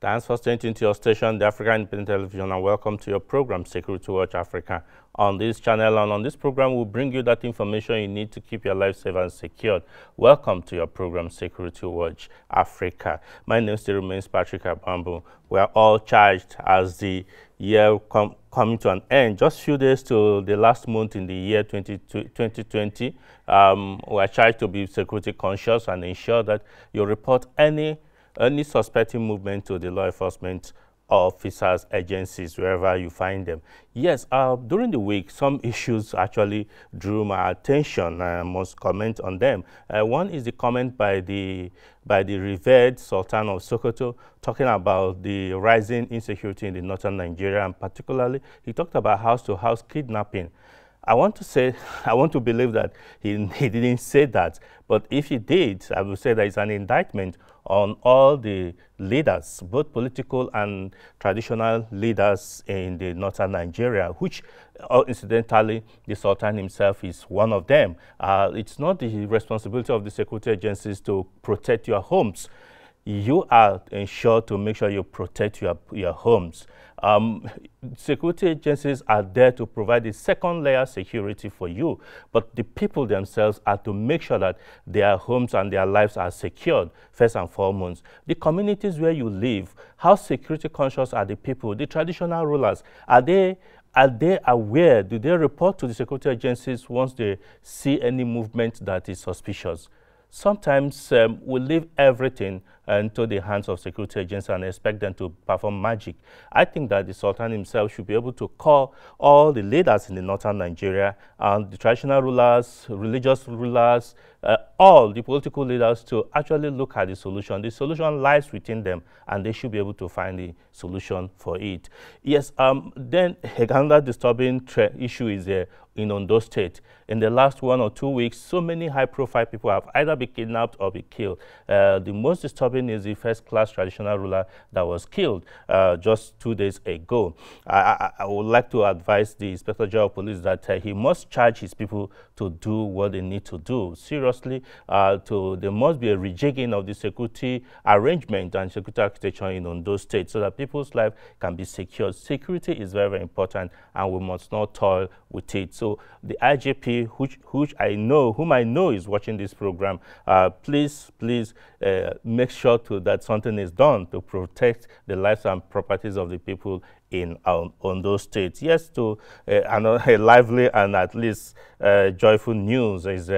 Thanks for staying tuned to your station, the African Independent Television, and welcome to your program, Security Watch Africa. On this channel and on this program, we'll bring you that information you need to keep your life safe and secured. Welcome to your program, Security Watch Africa. My name still remains Patrick Abambo. We are all charged as the year coming to an end. Just a few days to the last month in the year 2020. We are charged to be security conscious and ensure that you report any suspecting movement to the law enforcement officers, agencies, wherever you find them. Yes, during the week, some issues actually drew my attention. I must comment on them. One is the comment by the revered Sultan of Sokoto talking about the rising insecurity in the northern Nigeria, and particularly he talked about house-to-house kidnapping. I want to believe that he didn't say that, but if he did, I would say that it's an indictment on all the leaders, both political and traditional leaders in the northern Nigeria, which incidentally, the Sultan himself is one of them. It's not the responsibility of the security agencies to protect your homes. You are ensured to make sure you protect your homes. Security agencies are there to provide the second layer security for you, but the people themselves are to make sure that their homes and their lives are secured, first and foremost. The communities where you live, how security conscious are the people? The traditional rulers, are they aware? Do they report to the security agencies once they see any movement that is suspicious? Sometimes we leave everything into the hands of security agents and expect them to perform magic. I think that the Sultan himself should be able to call all the leaders in the northern Nigeria and the traditional rulers, religious rulers, all the political leaders to actually look at the solution. The solution lies within them, and they should be able to find the solution for it. Yes, then another disturbing issue is in Ondo State. In the last 1 or 2 weeks, so many high-profile people have either been kidnapped or been killed. The most disturbing is the first-class traditional ruler that was killed just 2 days ago. I would like to advise the Inspector General of Police that he must charge his people to do what they need to do. Seriously, there must be a rejigging of the security arrangement and security architecture in Ondo State so that people's life can be secured. Security is very, very important, and we must not toil with it. So the IGP, whom I know is watching this program, please make sure that something is done to protect the lives and properties of the people in Ondo State. Yes, to another lively and at least joyful news is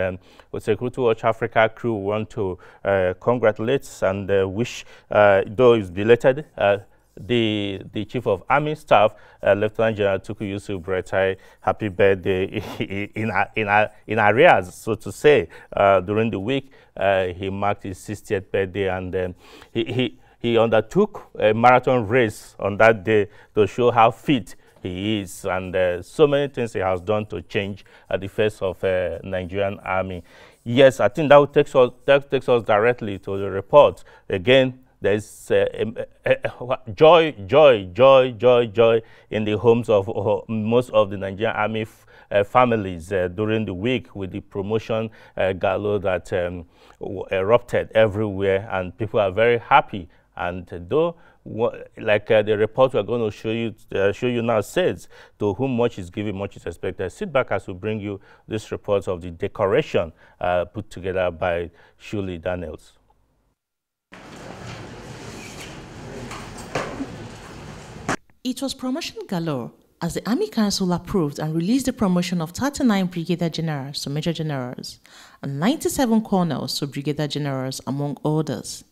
with Security Watch Africa crew want to congratulate and wish, though it's belated, the Chief of Army Staff, Lieutenant General Tuku Yusuf Bretai, happy birthday in arrears, so to say. During the week, he marked his 60th birthday, and he undertook a marathon race on that day to show how fit he is, and so many things he has done to change the face of Nigerian Army. Yes, I think that takes us directly to the report. Again, there's joy in the homes of most of the Nigerian Army families during the week with the promotion galore that erupted everywhere, and people are very happy. And though, like the report we're going to show you now says, to whom much is given, much is expected. Sit back as we bring you this report of the decoration put together by Shuli Daniels. It was promotion galore as the Army Council approved and released the promotion of 39 Brigadier Generals to Major Generals and 97 Colonels to Brigadier Generals, among others.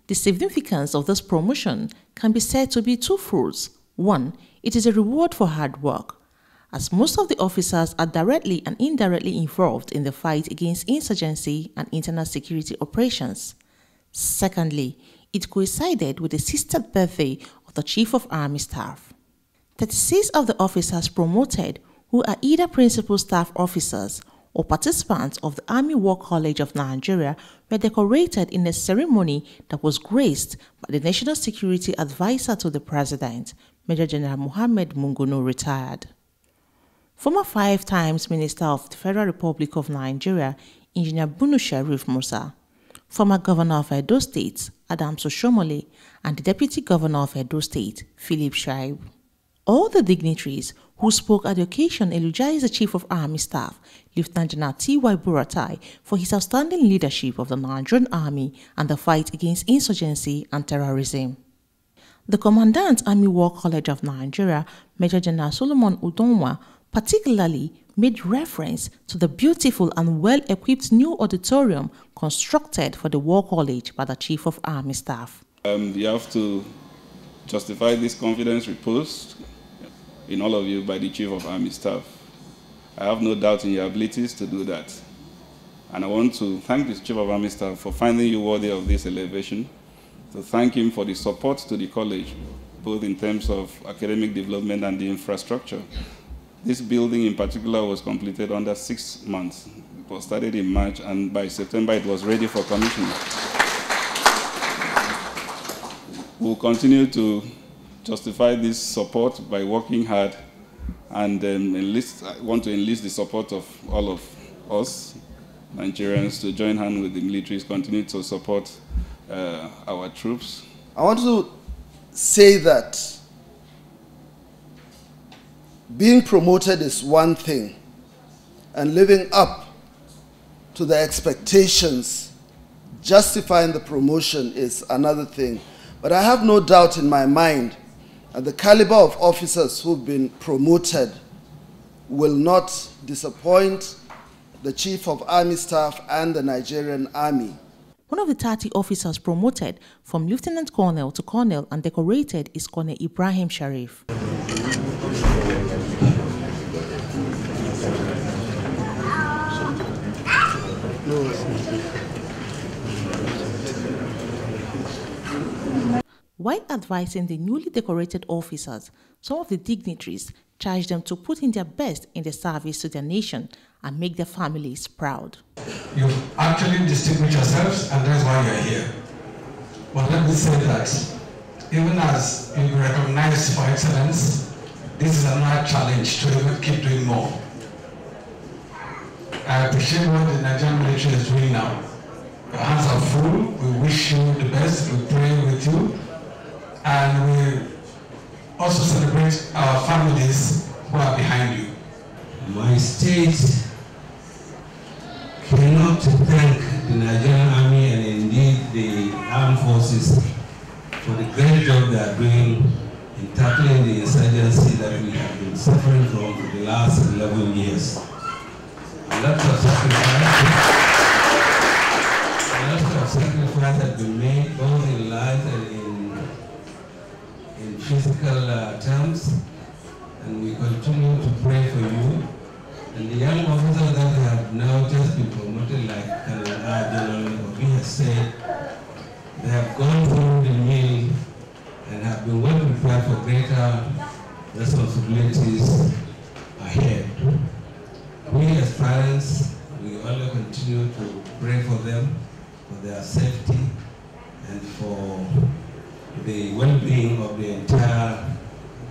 The significance of this promotion can be said to be twofold. One, it is a reward for hard work, as most of the officers are directly and indirectly involved in the fight against insurgency and internal security operations. Secondly, it coincided with the 60th birthday of the Chief of Army Staff. 36 of the officers promoted, who are either principal staff officers or participants of the Army War College of Nigeria, were decorated in a ceremony that was graced by the National Security Advisor to the President, Major General Mohammed Mungono, retired. Former 5-time Minister of the Federal Republic of Nigeria, Engineer Bunu Sharif Musa, former Governor of Edo State, Adams Oshomole, and the Deputy Governor of Edo State, Philip Shaib. All the dignitaries who spoke at the occasion eulogized the Chief of Army Staff, Lieutenant General T.Y. Buratai, for his outstanding leadership of the Nigerian Army and the fight against insurgency and terrorism. The Commandant Army War College of Nigeria, Major General Solomon Udonwa, particularly made reference to the beautiful and well-equipped new auditorium constructed for the War College by the Chief of Army Staff. You have to justify this confidence reposed in all of you by the Chief of Army Staff. I have no doubt in your abilities to do that. And I want to thank the Chief of Army Staff for finding you worthy of this elevation, to thank him for the support to the college, both in terms of academic development and the infrastructure. This building in particular was completed under 6 months. It was started in March, and by September it was ready for commissioning. We'll continue to justify this support by working hard, and I want to enlist the support of all of us, Nigerians, to join hands with the militaries, continue to support our troops. I want to say that being promoted is one thing, and living up to the expectations, justifying the promotion is another thing. But I have no doubt in my mind that the caliber of officers who've been promoted will not disappoint the Chief of Army Staff and the Nigerian Army. One of the 30 officers promoted from Lieutenant Colonel to Colonel and decorated is Colonel Ibrahim Sharif. While advising the newly decorated officers, some of the dignitaries charged them to put in their best in the service to their nation and make their families proud. You've actually distinguished yourselves, and that's why you're here. But let me say that even as you recognize for excellence, this is another challenge to even keep doing more. I appreciate what the Nigerian military is doing now. Your hands are full. We wish you the best. We pray with you. And we also celebrate our families who are behind you. My state cannot thank the Nigerian Army and indeed the armed forces for the great job they are doing in tackling the insurgency that we have been suffering from for the last 11 years. A lot of sacrifice has been made both in life and in physical terms, and we continue to pray for you. And the young officers that have now just been promoted, like General Obi has said, they have gone through the mill and have been well prepared for greater responsibilities ahead. We as parents, we always continue to pray for them, for their safety, and for the well-being of the entire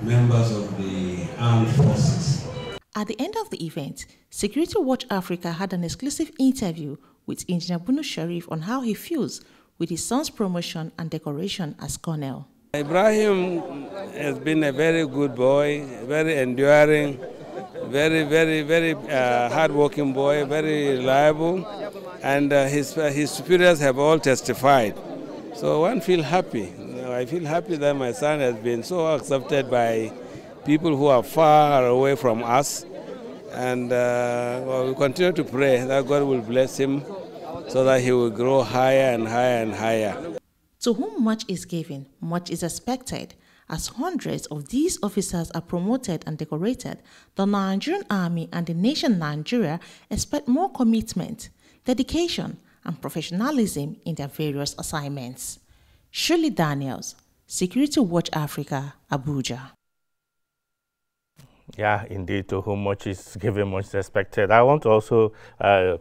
members of the armed forces. At the end of the event, Security Watch Africa had an exclusive interview with Engineer Bunu Sharif on how he feels with his son's promotion and decoration as Colonel. Ibrahim has been a very good boy, very enduring, very hard-working boy, very reliable, and his superiors have all testified. So one feels happy. I feel happy that my son has been so accepted by people who are far away from us, and we continue to pray that God will bless him so that he will grow higher and higher and higher. To whom much is given, much is expected. As hundreds of these officers are promoted and decorated, the Nigerian Army and the nation Nigeria expect more commitment, dedication, and professionalism in their various assignments. Shirley Daniels, Security Watch Africa, Abuja. Yeah, indeed, to whom much is given, much is expected. I want to also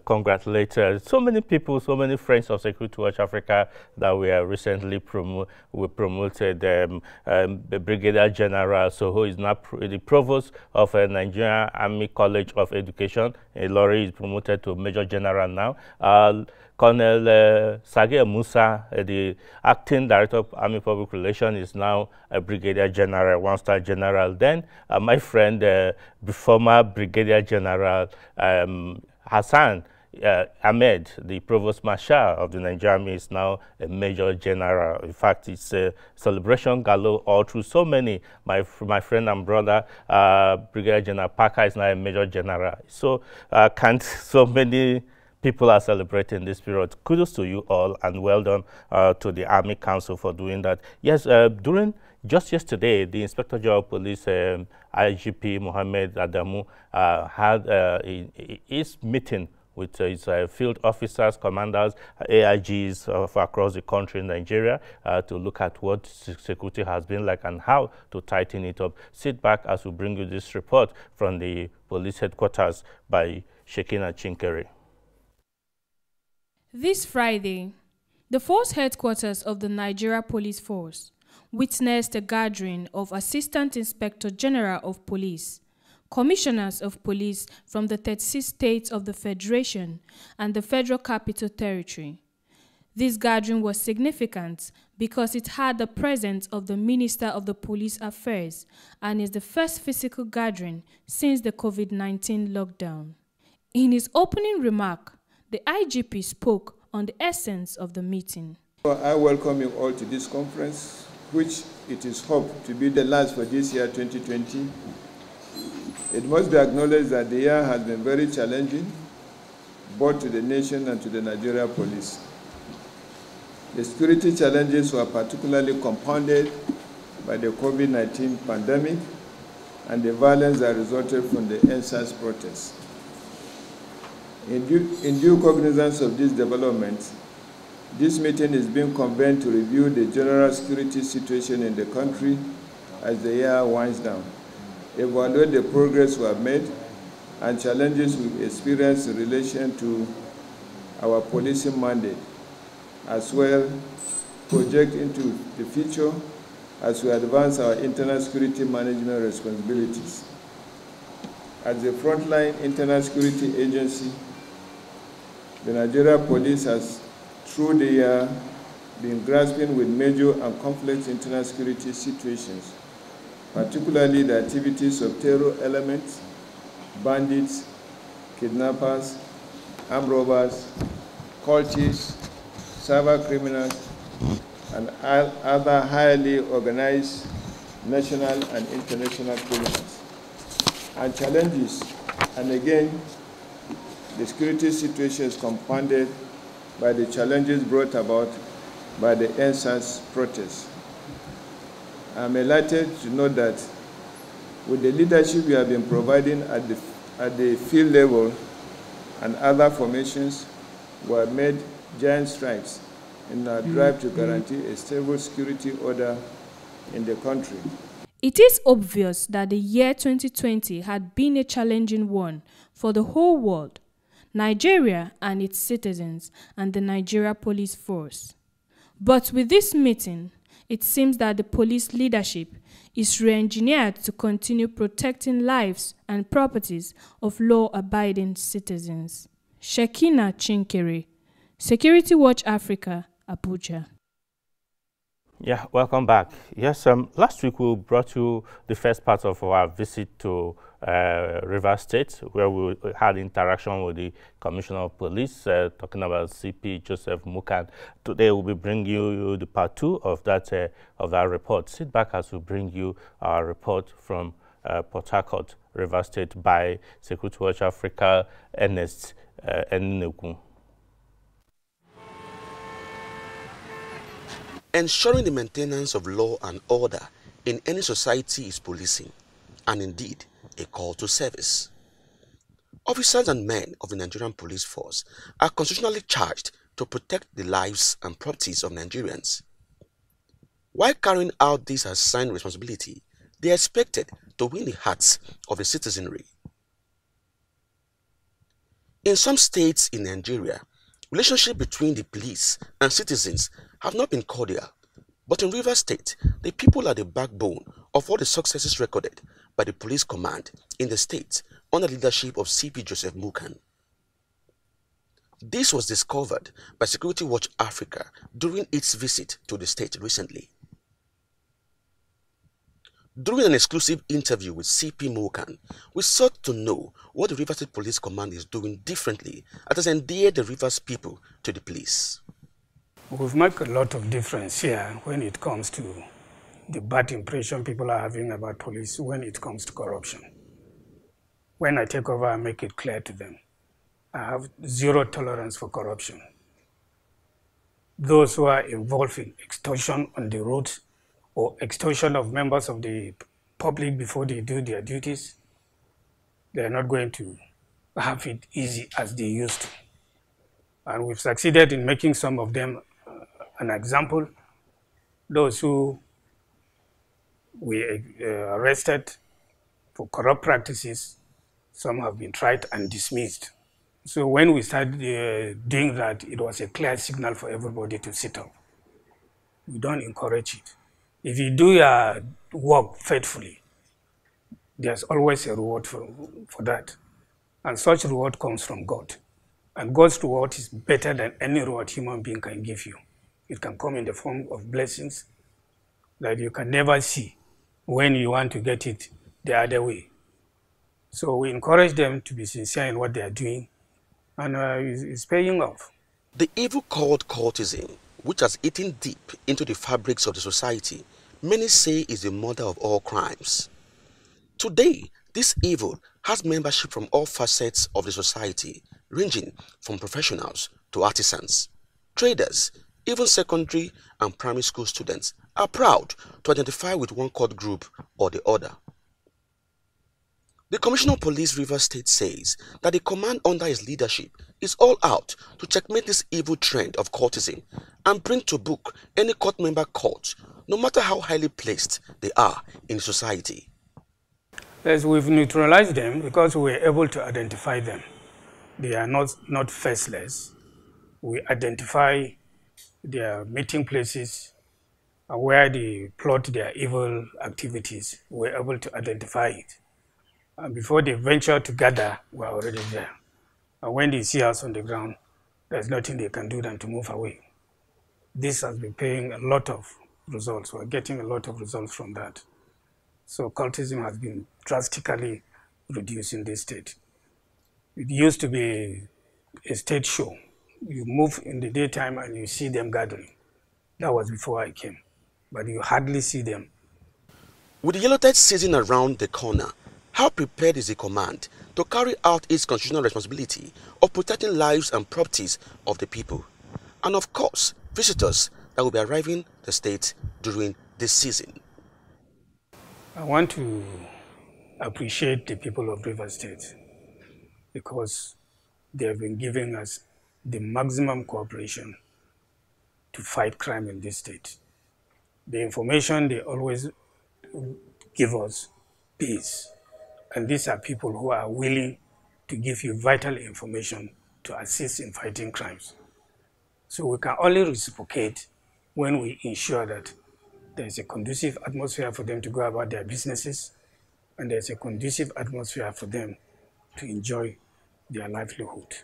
congratulate so many people, so many friends of Security Watch Africa that we are recently promoted. The Brigadier General, so who is now the Provost of Nigerian Army College of Education. Lori is promoted to Major General now. Colonel Sage Musa, the Acting Director of Army Public Relations, is now a Brigadier General, one-star General. Then my friend, the former Brigadier General Hassan Ahmed, the Provost Marshal of the Nigerian Army, is now a Major General. In fact, it's a celebration galore all through. So many. My friend and brother, Brigadier General Parker, is now a Major General. So so many people are celebrating this period. Kudos to you all, and well done to the Army Council for doing that. Yes, just yesterday, the Inspector General of Police, IGP Mohammed Adamu, had his meeting with his field officers, commanders, AIGs across the country in Nigeria to look at what security has been like and how to tighten it up. Sit back as we bring you this report from the police headquarters by Shekina Chinkere. This Friday, the force headquarters of the Nigeria Police Force witnessed a gathering of Assistant Inspector General of Police, Commissioners of Police from the 36 states of the Federation and the Federal Capital Territory. This gathering was significant because it had the presence of the Minister of the Police Affairs and is the first physical gathering since the COVID-19 lockdown. In his opening remark, the IGP spoke on the essence of the meeting. I welcome you all to this conference, which it is hoped to be the last for this year, 2020. It must be acknowledged that the year has been very challenging, both to the nation and to the Nigeria Police. The security challenges were particularly compounded by the COVID-19 pandemic and the violence that resulted from the NSAS protests. In due cognizance of these developments, this meeting is being convened to review the general security situation in the country as the year winds down, evaluate the progress we have made and challenges we experience in relation to our policing mandate, as well project into the future as we advance our internal security management responsibilities. As the frontline internal security agency, the Nigeria Police has, through the year, been grappling with major and complex internal security situations, particularly the activities of terror elements, bandits, kidnappers, armed robbers, cultists, cyber criminals, and other highly organized national and international criminals. And challenges, and again, the security situation is compounded by the challenges brought about by the NSAS protests. I'm elated to note that with the leadership we have been providing at the field level and other formations, we have made giant strides in our drive to guarantee a stable security order in the country. It is obvious that the year 2020 had been a challenging one for the whole world, Nigeria and its citizens, and the Nigeria Police Force. But with this meeting, it seems that the police leadership is re-engineered to continue protecting lives and properties of law-abiding citizens. Shekina Chinkere, Security Watch Africa, Abuja. Yeah, welcome back. Yes, last week we brought you the first part of our visit to Rivers State, where we had interaction with the Commissioner of Police, talking about CP Joseph Mukan. Today we'll be bringing you the part 2 of that report. Sit back as we bring you our report from Port Harcourt, Rivers State, by Security Watch Africa, Ernest Eninekun. Ensuring the maintenance of law and order in any society is policing, and indeed a call to service. Officers and men of the Nigerian Police Force are constitutionally charged to protect the lives and properties of Nigerians. While carrying out this assigned responsibility, they are expected to win the hearts of the citizenry. In some states in Nigeria, relationship between the police and citizens have not been cordial. But in Rivers State, the people are the backbone of all the successes recorded by the police command in the state under the leadership of CP Joseph Mukan. This was discovered by Security Watch Africa during its visit to the state recently. During an exclusive interview with CP Mukan, we sought to know what the Rivers State Police Command is doing differently that has endeared the Rivers people to the police. We've made a lot of difference here when it comes to the bad impression people are having about police when it comes to corruption. When I take over, I make it clear to them. I have zero tolerance for corruption. Those who are involved in extortion on the roads or extortion of members of the public before they do their duties, they are not going to have it easy as they used to. And we've succeeded in making some of them an example. Those who we arrested for corrupt practices, some have been tried and dismissed. So when we started doing that, it was a clear signal for everybody to sit up. We don't encourage it. If you do your work faithfully, there's always a reward for that. And such reward comes from God. And God's reward is better than any reward human being can give you. It can come in the form of blessings that you can never see when you want to get it the other way. So we encourage them to be sincere in what they are doing, and it's paying off. The evil called cultism, which has eaten deep into the fabrics of the society, many say is the mother of all crimes. Today, this evil has membership from all facets of the society, ranging from professionals to artisans, traders, even secondary and primary school students are proud to identify with one cult group or the other. The Commissioner of Police Rivers State says that the command under his leadership is all out to checkmate this evil trend of cultism and bring to book any court member caught, no matter how highly placed they are in society. Yes, we've neutralized them because we're able to identify them. They are not faceless. We identify their meeting places where they plot their evil activities. We're able to identify it. And before they venture to gather, we're already there. And when they see us on the ground, there's nothing they can do than to move away. This has been paying a lot of results. We're getting a lot of results from that. So cultism has been drastically reduced in this state. It used to be a state show. You move in the daytime and you see them gathering. That was before I came, but you hardly see them. With the Yellowtide season around the corner, how prepared is the command to carry out its constitutional responsibility of protecting lives and properties of the people? And of course, visitors that will be arriving the state during this season. I want to appreciate the people of Rivers State because they have been giving us the maximum cooperation to fight crime in this state. The information they always give us is, and these are people who are willing to give you vital information to assist in fighting crimes. So we can only reciprocate when we ensure that there's a conducive atmosphere for them to go about their businesses, and there's a conducive atmosphere for them to enjoy their livelihood.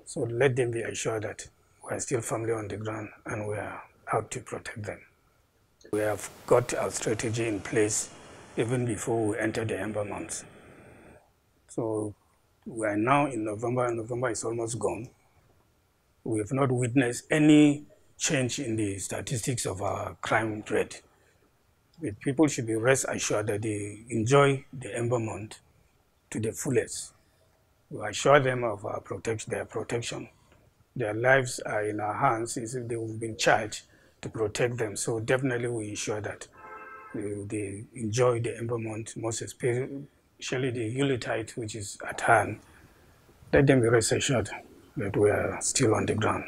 So let them be assured that we are still firmly on the ground and we are out to protect them. We have got our strategy in place even before we enter the Ember months. So we are now in November, and November is almost gone. We have not witnessed any change in the statistics of our crime rate. But people should be rest assured that they enjoy the Ember month to the fullest. We assure them of our their protection. Their lives are in our hands since they have been charged to protect them. So definitely we ensure that they enjoy the Ember month, most especially the Yuletide, which is at hand. Let them be rest assured that we are still on the ground.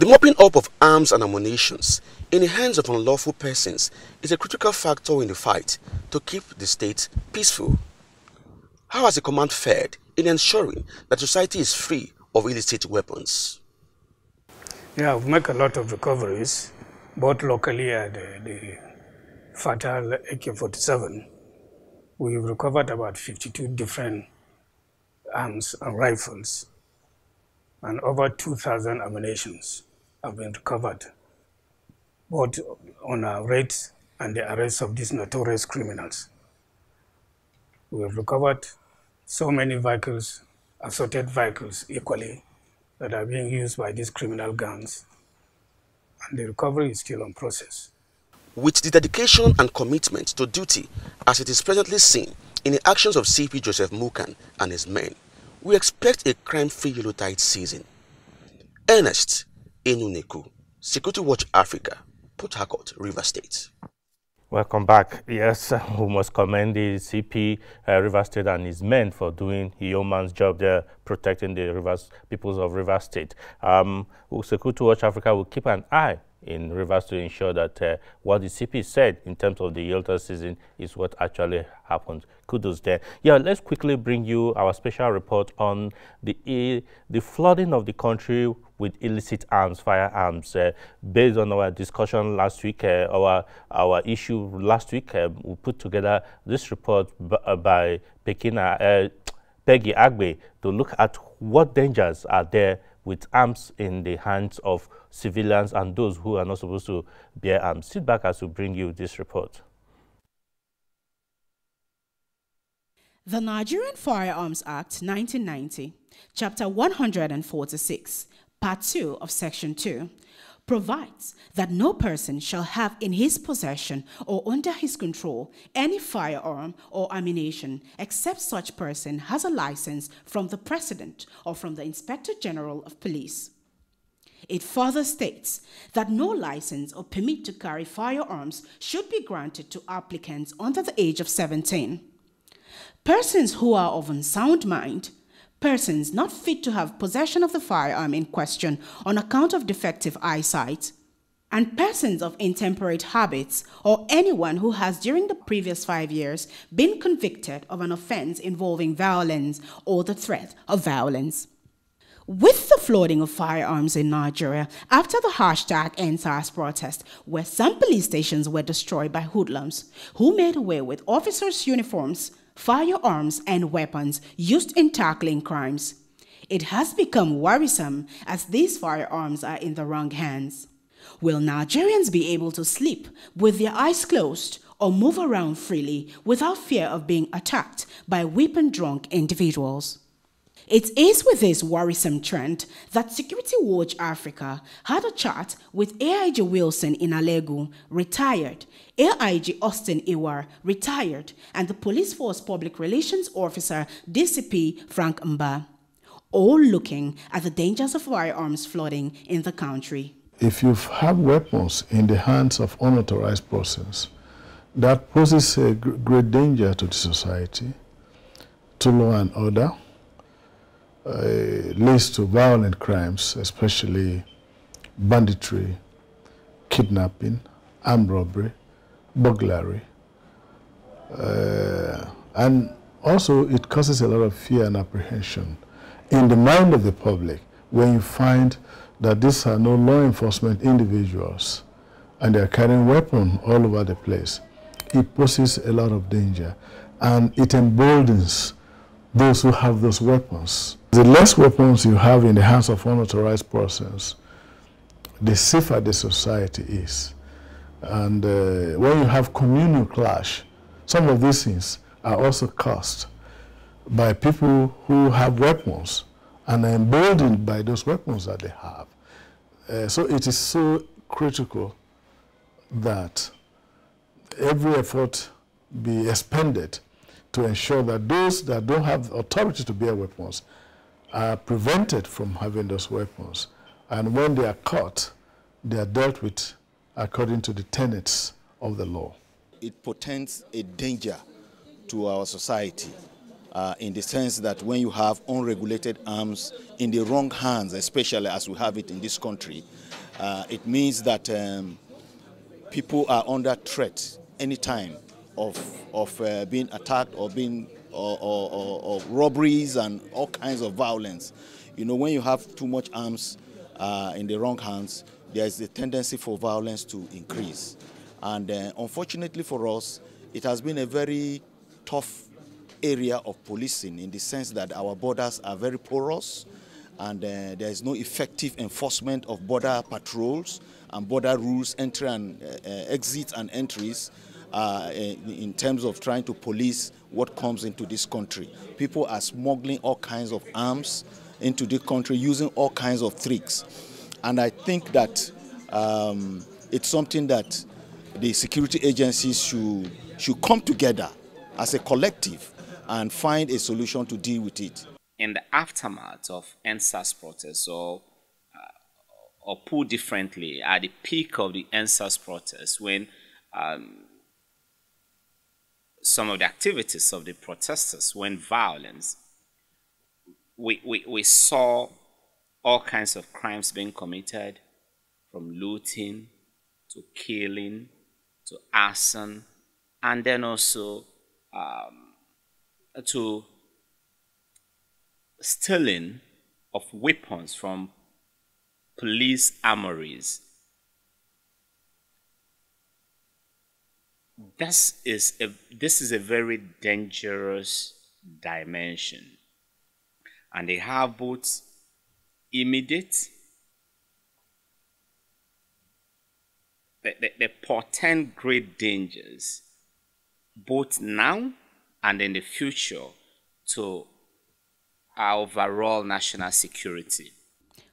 The mopping up of arms and ammunitions in the hands of unlawful persons is a critical factor in the fight to keep the state peaceful. How has the command fared in ensuring that society is free of illicit weapons? Yeah, we've made a lot of recoveries, both locally and the fatal AK-47. We've recovered about 52 different arms and rifles, and over 2,000 ammunitions have been recovered, both on our raids and the arrest of these notorious criminals. We have recovered so many vehicles, assorted vehicles equally, that are being used by these criminal gangs, and the recovery is still on process. With the dedication and commitment to duty as it is presently seen in the actions of CP Joseph Mukan and his men, we expect a crime-free Yuletide season. Ernest Enuneku, Security Watch Africa, Port Harcourt, Rivers State. Welcome back. Yes, we must commend the CP Rivers State and his men for doing a yeoman's job there, protecting the peoples of Rivers State. Security Watch Africa will keep an eye in Rivers to ensure that what the CP said in terms of the Yuletide season is what actually happened. Kudos there. Yeah, let's quickly bring you our special report on the flooding of the country with illicit arms, firearms. Based on our discussion last week, our issue last week, we put together this report by Peggy Agbe to look at what dangers are there with arms in the hands of civilians and those who are not supposed to bear arms. Sit back as we bring you this report. The Nigerian Firearms Act 1990, Chapter 146, Part 2 of Section 2, provides that no person shall have in his possession or under his control any firearm or ammunition except such person has a license from the President or from the Inspector General of Police. It further states that no license or permit to carry firearms should be granted to applicants under the age of 17. Persons who are of unsound mind, persons not fit to have possession of the firearm in question on account of defective eyesight, and persons of intemperate habits, or anyone who has during the previous 5 years been convicted of an offense involving violence or the threat of violence. With the flooding of firearms in Nigeria after the #EndSARS protest, where some police stations were destroyed by hoodlums who made away with officers' uniforms, firearms, and weapons used in tackling crimes, it has become worrisome as these firearms are in the wrong hands. Will Nigerians be able to sleep with their eyes closed or move around freely without fear of being attacked by weapon-drunk individuals? It is with this worrisome trend that Security Watch Africa had a chat with AIG Wilson Inalegu, retired, AIG Austin Iwar, retired, and the Police Force Public Relations Officer DCP Frank Mba, all looking at the dangers of firearms flooding in the country. If you have weapons in the hands of unauthorized persons, that poses a great danger to the society, to law and order, leads to violent crimes, especially banditry, kidnapping, armed robbery, burglary, and also it causes a lot of fear and apprehension in the mind of the public when you find that these are no law enforcement individuals and they are carrying weapons all over the place. It poses a lot of danger and it emboldens those who have those weapons. The less weapons you have in the hands of unauthorized persons, the safer the society is. And when you have communal clash, some of these things are also caused by people who have weapons and are emboldened by those weapons that they have. So it is so critical that every effort be expended to ensure that those that don't have authority to bear weapons are prevented from having those weapons. And when they are caught, they are dealt with according to the tenets of the law. It portends a danger to our society in the sense that when you have unregulated arms in the wrong hands, especially as we have it in this country, it means that people are under threat anytime of being attacked or being or robberies and all kinds of violence. You know, when you have too much arms in the wrong hands, there is a tendency for violence to increase. And unfortunately for us, it has been a very tough area of policing in the sense that our borders are very porous and there is no effective enforcement of border patrols and border rules, entry and exits and entries in terms of trying to police what comes into this country. People are smuggling all kinds of arms into the country using all kinds of tricks. And I think that it's something that the security agencies should come together as a collective and find a solution to deal with it. In the aftermath of NSAS protests, or put differently, at the peak of the NSAS protests, when some of the activities of the protesters went violent, we saw all kinds of crimes being committed, from looting to killing to arson, and then also to stealing of weapons from police armories. This is a very dangerous dimension, and they have both immediate, they portend great dangers both now and in the future to our overall national security.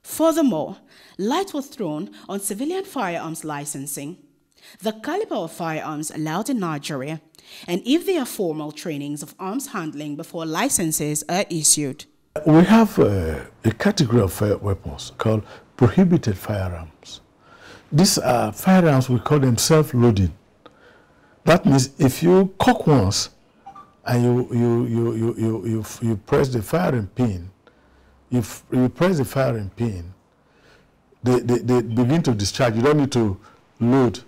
Furthermore, light was thrown on civilian firearms licensing, the caliber of firearms allowed in Nigeria, and if there are formal trainings of arms handling before licenses are issued. We have a category of weapons called prohibited firearms. These are firearms, we call them self-loading. That means if you cock once and you press the firing pin, if you press the firing pin, they begin to discharge. You don't need to load.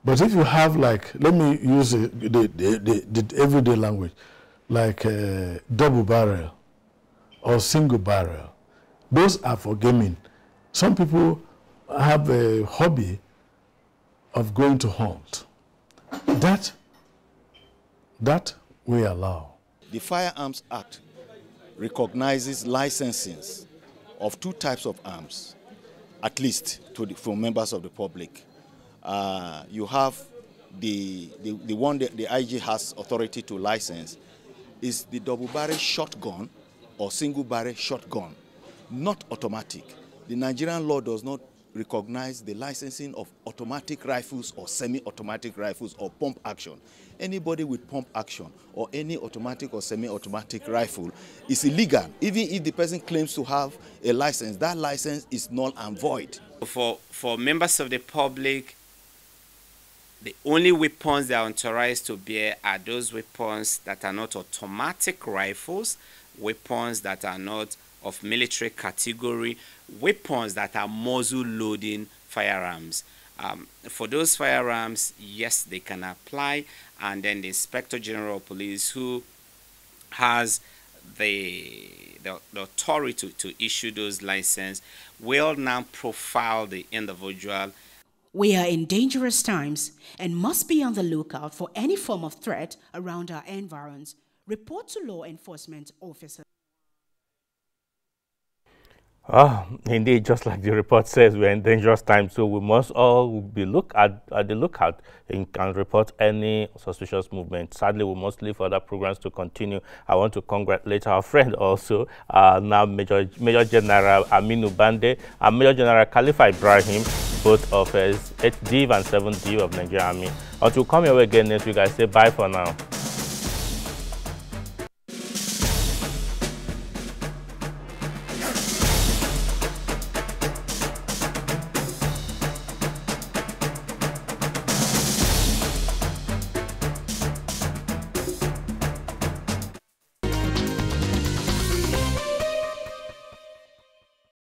But if you have, like, let me use the everyday language, like double barrel or single barrel, those are for gaming. Some people have a hobby of going to hunt. That we allow. The Firearms Act recognizes licensing of two types of arms, at least for members of the public. You have the one that the IG has authority to license is the double barrel shotgun or single barrel shotgun, not automatic. The Nigerian law does not recognize the licensing of automatic rifles or semi-automatic rifles or pump action. Anybody with pump action or any automatic or semi-automatic rifle is illegal. Even if the person claims to have a license, that license is null and void. For members of the public, the only weapons they are authorized to bear are those weapons that are not automatic rifles, weapons that are not of military category, weapons that are muzzle loading firearms. For those firearms, yes, they can apply, and then the Inspector General of Police, who has the authority to issue those licenses, will now profile the individual. We are in dangerous times and must be on the lookout for any form of threat around our environs. Report to law enforcement officers. Indeed, just like the report says, we're in dangerous times, so we must all be at the lookout and report any suspicious movement. Sadly, we must leave other programs to continue. I want to congratulate our friend also, now Major General Aminu Bande and Major General Khalifa Ibrahim, both of us 8th Div and 7th Div of Nigerian Army. Until we come your way again next week, I say bye for now.